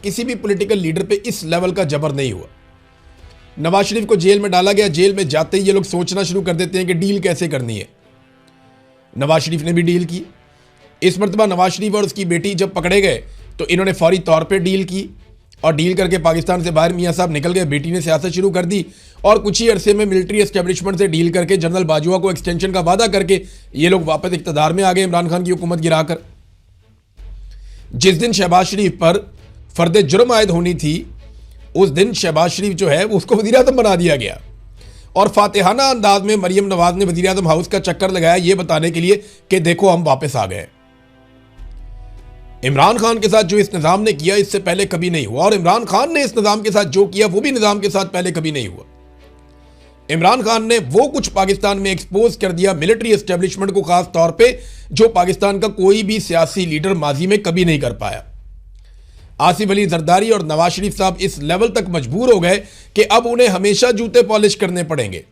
किसी भी political leader पे इस लेवल का जबर नहीं हुआ। नवाज शरीफ को जेल में डाला गया, जेल में जाते ही ये लोग सोचना शुरू कर देते हैं कि डील कैसे करनी है। नवाज शरीफ ने भी डील की। इस मरतबा नवाज शरीफ और उसकी बेटी जब पकड़े गए तो इन्होंने फौरी तौर पे डील की और डील करके पाकिस्तान से बाहर मियां साहब निकल गए। बेटी ने सियासत शुरू कर दी और कुछ ही अरसे में मिलिट्री एस्टेब्लिशमेंट से डील करके जनरल बाजवा को एक्सटेंशन का वादा करके ये लोग वापस इक़्तिदार में आ गए, इमरान खान की हुकूमत गिराकर। जिस दिन शहबाज शरीफ पर फर्द जुर्म आयद होनी थी उस दिन शहबाज शरीफ जो है उसको वज़ीर आज़म बना दिया गया और फातिहाना अंदाज में मरियम नवाज ने वज़ीर आज़म हाउस का चक्कर लगाया ये बताने के लिए कि देखो हम वापस आ गए। इमरान खान के साथ जो इस निज़ाम ने किया इससे पहले कभी नहीं हुआ और इमरान खान ने इस निज़ाम के साथ जो किया वो भी निज़ाम के साथ पहले कभी नहीं हुआ। इमरान खान ने वो कुछ पाकिस्तान में एक्सपोज कर दिया मिलिट्री एस्टेब्लिशमेंट को, खास तौर पे जो पाकिस्तान का कोई भी सियासी लीडर माजी में कभी नहीं कर पाया। आसिफ अली जरदारी और नवाज शरीफ साहब इस लेवल तक मजबूर हो गए कि अब उन्हें हमेशा जूते पॉलिश करने पड़ेंगे।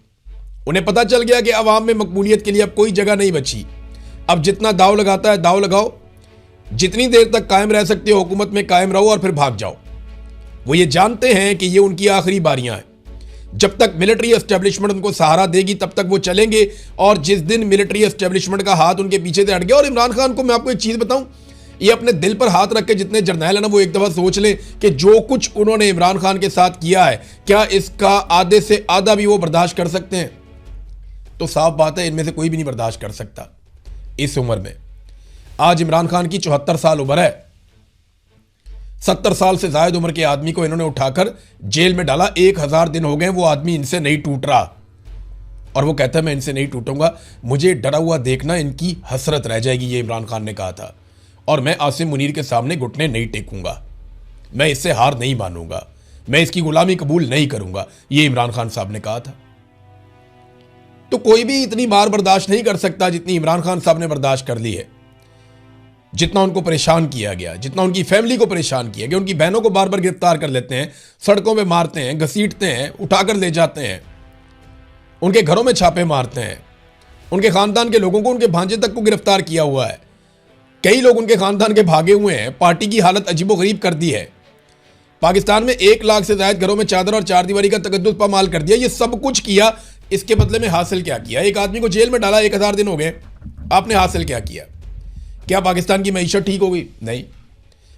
उन्हें पता चल गया कि अवाम में मकबूलियत के लिए अब कोई जगह नहीं बची। अब जितना दाव लगाता है दाव लगाओ, जितनी देर तक कायम रह सकते हो हुकूमत में कायम रहो और फिर भाग जाओ। वो ये जानते हैं कि ये उनकी आखिरी बारियां हैं। जब तक मिलिट्री एस्टेब्लिशमेंट उनको सहारा देगी तब तक वो चलेंगे और जिस दिन मिलिट्री एस्टेब्लिशमेंट का हाथ उनके पीछे से हट गया। और इमरान खान को मैं आपको एक चीज बताऊं, ये अपने दिल पर हाथ रख के जितने जर्नैल है ना वो एक दफा सोच लें कि जो कुछ उन्होंने इमरान खान के साथ किया है क्या इसका आधे से आधा भी वो बर्दाश्त कर सकते हैं? तो साफ बात है इनमें से कोई भी नहीं बर्दाश्त कर सकता। इस उम्र में आज इमरान खान की 74 साल उम्र है। 70 साल से जायद उम्र के आदमी को इन्होंने उठाकर जेल में डाला। 1000 दिन हो गए वो आदमी इनसे नहीं टूट रहा और वो कहता है मैं इनसे नहीं टूटूंगा, मुझे डरा हुआ देखना इनकी हसरत रह जाएगी। ये इमरान खान ने कहा था और मैं आसिम मुनीर के सामने घुटने नहीं टेकूंगा, मैं इससे हार नहीं मानूंगा, मैं इसकी गुलामी कबूल नहीं करूंगा, ये इमरान खान साहब ने कहा था। तो कोई भी इतनी मार बर्दाश्त नहीं कर सकता जितनी इमरान खान साहब ने बर्दाश्त कर ली है। जितना उनको परेशान किया गया, जितना उनकी फैमिली को परेशान किया गया, उनकी बहनों को बार बार गिरफ्तार कर लेते हैं, सड़कों पे मारते हैं, घसीटते हैं, उठाकर ले जाते हैं, उनके घरों में छापे मारते हैं, उनके खानदान के लोगों को, उनके भांजे तक को गिरफ्तार किया हुआ है। कई लोग उनके खानदान के भागे हुए हैं। पार्टी की हालत अजीबोगरीब कर दी है। पाकिस्तान में 1 लाख से ज्यादा घरों में चादर और चारदीवारी का तकद्दुस पामाल कर दिया। ये सब कुछ किया, इसके बदले में हासिल क्या किया? एक आदमी को जेल में डाला, 1000 दिन हो गए, आपने हासिल क्या किया? क्या पाकिस्तान की मईशत ठीक हो गई? नहीं।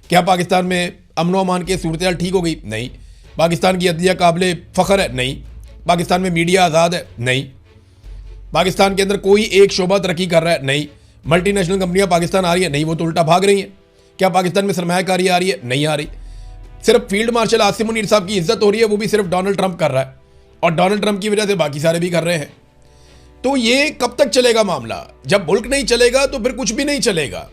क्या पाकिस्तान में अमन अमान की सूरत ठीक हो गई? नहीं। पाकिस्तान की अदलिया काबिल फ़ख्र है? नहीं। पाकिस्तान में मीडिया आज़ाद है? नहीं। पाकिस्तान के अंदर कोई एक शोबा तरक्की कर रहा है? नहीं। मल्टीनेशनल कंपनियां पाकिस्तान आ रही है? नहीं, वो तो उल्टा भाग रही हैं। क्या पाकिस्तान में सरमायाकारी आ रही है? नहीं आ रही। सिर्फ फील्ड मार्शल आसिम मुनीर साहब की इज्जत हो रही है, वो भी सिर्फ डोनाल्ड ट्रंप कर रहा है और डोनाल्ड ट्रंप की वजह से बाकी सारे भी कर रहे हैं। तो ये कब तक चलेगा मामला? जब मुल्क नहीं चलेगा तो फिर कुछ भी नहीं चलेगा।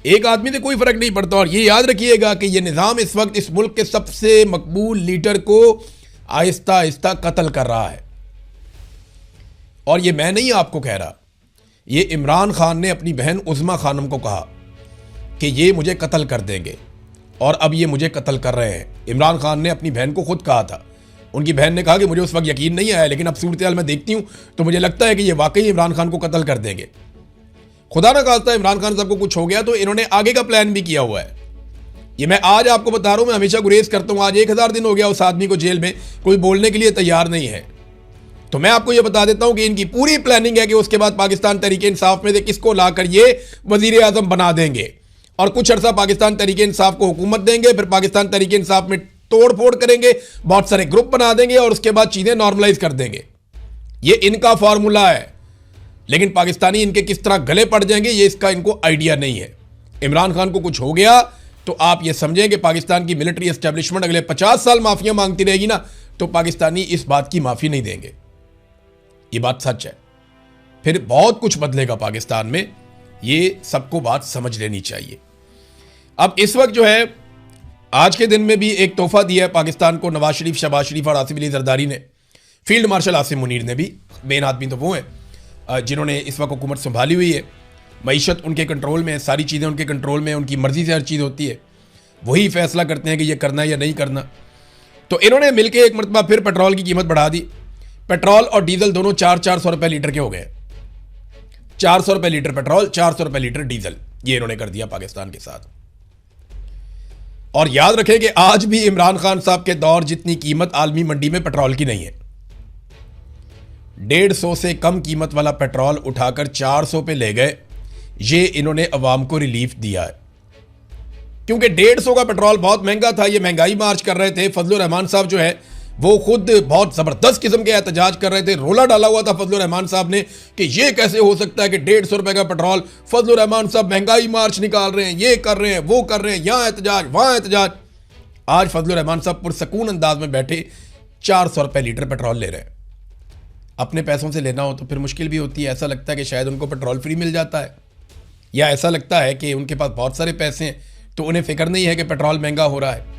एक आदमी से कोई फर्क नहीं पड़ता। और ये याद रखिएगा कि ये निज़ाम इस वक्त इस मुल्क के सबसे मकबूल लीडर को आहिस्ता आहिस्ता कत्ल कर रहा है। और ये मैं नहीं आपको कह रहा, ये इमरान खान ने अपनी बहन उज़मा खानम को कहा कि ये मुझे कत्ल कर देंगे और अब ये मुझे कत्ल कर रहे हैं। इमरान खान ने अपनी बहन को खुद कहा था। उनकी बहन ने कहा कि मुझे उस वक्त यकीन नहीं आया, लेकिन अब सूरत हाल मैं देखती हूं तो मुझे लगता है कि ये वाकई इमरान खान को कत्ल कर देंगे। खुदा ना खास्ता इमरान खान साहब को कुछ हो गया तो इन्होंने आगे का प्लान भी किया हुआ है। ये मैं आज आपको बता रहा हूं, मैं हमेशा गुरेज करता हूं। आज 1000 दिन हो गया उस आदमी को जेल में, कोई बोलने के लिए तैयार नहीं है। तो मैं आपको यह बता देता हूं कि इनकी पूरी प्लानिंग है कि उसके बाद पाकिस्तान तहरीक इंसाफ में से किसको लाकर ये वजीर आजम बना देंगे और कुछ अर्सा पाकिस्तान तहरीक इंसाफ को हुकूमत देंगे, फिर पाकिस्तान तहरीक इंसाफ में तोड़ फोड़ करेंगे, बहुत सारे ग्रुप बना देंगे और उसके बाद चीजें नॉर्मलाइज कर देंगे। ये इनका फॉर्मूला है, लेकिन पाकिस्तानी इनके किस तरह गले पड़ जाएंगे ये इसका इनको आइडिया नहीं है। इमरान खान को कुछ हो गया तो आप ये समझें कि पाकिस्तान की मिलिट्री एस्टेब्लिशमेंट अगले 50 साल माफिया मांगती रहेगी ना, तो पाकिस्तानी इस बात की माफी नहीं देंगे। ये बात सच है। फिर बहुत कुछ बदलेगा पाकिस्तान में, ये सबको बात समझ लेनी चाहिए। अब इस वक्त जो है आज के दिन में भी एक तोहफा दिया है पाकिस्तान को नवाज शरीफ, शहबाज शरीफ और आसिफ अली जरदारी ने। फील्ड मार्शल आसिम मुनीर ने भी, मेन आदमी तो वो है जिन्होंने इस वक्त हुकूमत संभाली हुई है। मईशत उनके कंट्रोल में है, सारी चीज़ें उनके कंट्रोल में, उनकी मर्जी से हर चीज़ होती है, वही फैसला करते हैं कि ये करना है या नहीं करना। तो इन्होंने मिलकर एक मरतबा फिर पेट्रोल की कीमत बढ़ा दी। पेट्रोल और डीजल दोनों 400 रुपये लीटर के हो गए। 400 रुपये लीटर पेट्रोल, 400 रुपये लीटर डीजल, ये इन्होंने कर दिया पाकिस्तान के साथ। और याद रखें कि आज भी इमरान खान साहब के दौर जितनी कीमत आलमी मंडी में पेट्रोल की नहीं है। 150 से कम कीमत वाला पेट्रोल उठाकर 400 पे ले गए। ये इन्होंने अवाम को रिलीफ दिया है, क्योंकि 150 का पेट्रोल बहुत महंगा था। ये महंगाई मार्च कर रहे थे। फजलुर रहमान साहब जो है वो खुद बहुत ज़बरदस्त किस्म के एहतजाज कर रहे थे। रोला डाला हुआ था फजलुर रहमान साहब ने कि ये कैसे हो सकता है कि 150 रुपए का पेट्रोल। फजलुर रहमान साहब महंगाई मार्च निकाल रहे हैं, ये कर रहे हैं, वो कर रहे हैं, यहाँ एहतजाज, वहाँ एहतजाज। आज फजलुर रहमान साहब पुरसकून अंदाज में बैठे 400 रुपये लीटर पेट्रोल ले रहे हैं। अपने पैसों से लेना हो तो फिर मुश्किल भी होती है। ऐसा लगता है कि शायद उनको पेट्रोल फ्री मिल जाता है, या ऐसा लगता है कि उनके पास बहुत सारे पैसे हैं तो उन्हें फिक्र नहीं है कि पेट्रोल महंगा हो रहा है।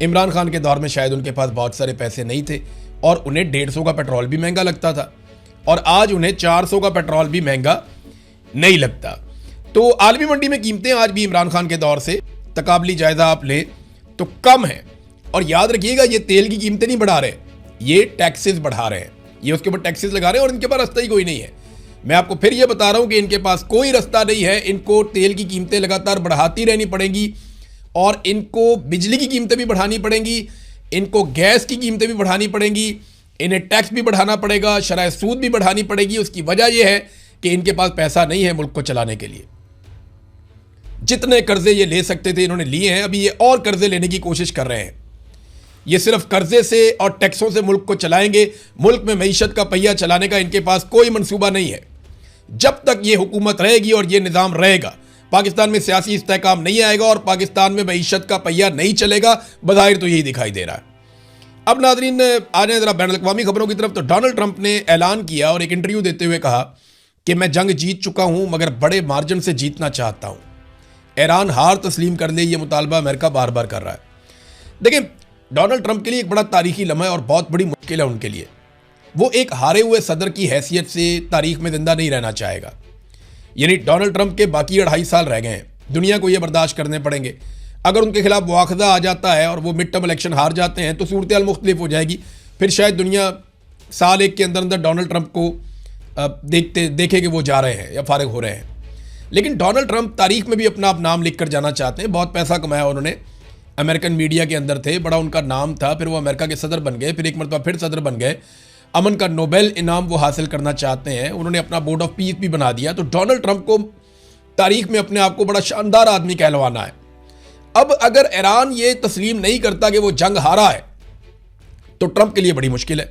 इमरान खान के दौर में शायद उनके पास बहुत सारे पैसे नहीं थे और उन्हें 150 का पेट्रोल भी महंगा लगता था, और आज उन्हें 400 का पेट्रोल भी महंगा नहीं लगता। तो आलमी मंडी में कीमतें आज भी इमरान खान के दौर से तकाबली जायजा आप ले तो कम है। और याद रखिएगा, ये तेल की कीमतें नहीं बढ़ा रहे, ये टैक्सेस बढ़ा रहे हैं। ये उसके ऊपर टैक्सेस लगा रहे हैं और इनके पास रास्ता ही कोई नहीं है। मैं आपको फिर ये बता रहा हूं कि इनके पास कोई रास्ता नहीं है। इनको तेल की कीमतें लगातार बढ़ाती रहनी पड़ेंगी, और इनको बिजली की कीमतें भी बढ़ानी पड़ेंगी, इनको गैस की कीमतें भी बढ़ानी पड़ेंगी, इन्हें टैक्स भी बढ़ाना पड़ेगा, शरह सूद भी बढ़ानी पड़ेगी। उसकी वजह यह है कि इनके पास पैसा नहीं है मुल्क को चलाने के लिए। जितने कर्जे ये ले सकते थे इन्होंने लिए हैं, अभी ये और कर्जे लेने की कोशिश कर रहे हैं। ये सिर्फ कर्जे से और टैक्सों से मुल्क को चलाएंगे। मुल्क में मईशत का पहिया चलाने का इनके पास कोई मंसूबा नहीं है। जब तक ये हुकूमत रहेगी और ये निज़ाम रहेगा, पाकिस्तान में सियासी इस्तेहकाम नहीं आएगा और पाकिस्तान में मईशत का पहिया नहीं चलेगा। बज़ाहिर तो यही दिखाई दे रहा है। अब नाज़रीन, आ जाए ज़रा बैनुल-अक़वामी खबरों की तरफ। तो डोनाल्ड ट्रंप ने ऐलान किया और एक इंटरव्यू देते हुए कहा कि मैं जंग जीत चुका हूं, मगर बड़े मार्जिन से जीतना चाहता हूं। ईरान हार तस्लीम कर ले, ये मुतालबा अमेरिका बार बार कर रहा है। देखिए, डोनाल्ड ट्रंप के लिए एक बड़ा तारीखी लम्हा है और बहुत बड़ी मुश्किल है उनके लिए। वो एक हारे हुए सदर की हैसियत से तारीख में जिंदा नहीं रहना चाहेगा। यानी डोनाल्ड ट्रंप के बाकी 2.5 साल रह गए हैं, दुनिया को ये बर्दाश्त करने पड़ेंगे। अगर उनके खिलाफ मुआखजा आ जाता है और वो मिड टर्म इलेक्शन हार जाते हैं तो सूरत हाल मुख्तलिफ हो जाएगी। फिर शायद दुनिया साल एक के अंदर अंदर डोनाल्ड ट्रंप को देखे कि वो जा रहे हैं या फारिग हो रहे हैं। लेकिन डोनाल्ड ट्रंप तारीख में भी अपना आप नाम लिख कर जाना चाहते हैं। बहुत पैसा कमाया उन्होंने, अमेरिकन मीडिया के अंदर थे, बड़ा उनका नाम था। फिर वो अमेरिका के सदर बन गए, फिर एक मरतबा फिर सदर बन गए। अमन का नोबेल इनाम वो हासिल करना चाहते हैं। उन्होंने अपना बोर्ड ऑफ पीस भी बना दिया। तो डोनाल्ड ट्रंप को तारीख में अपने आप को बड़ा शानदार आदमी कहलवाना है। अब अगर ईरान ये तस्लीम नहीं करता कि वो जंग हारा है तो ट्रंप के लिए बड़ी मुश्किल है।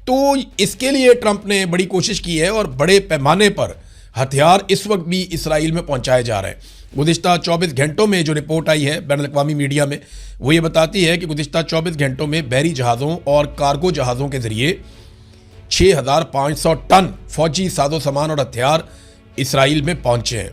तो इसके लिए ट्रंप ने बड़ी कोशिश की है और बड़े पैमाने पर हथियार इस वक्त भी इसराइल में पहुंचाए जा रहे हैं। गुज़िश्ता 24 घंटों में जो रिपोर्ट आई है बैनुल-अक़वामी मीडिया में, वो ये बताती है कि गुज़िश्ता 24 घंटों में बहरी जहाज़ों और कार्गो जहाज़ों के ज़रिए 6500 टन फौजी साजो सामान और हथियार इसराइल में पहुंचे हैं।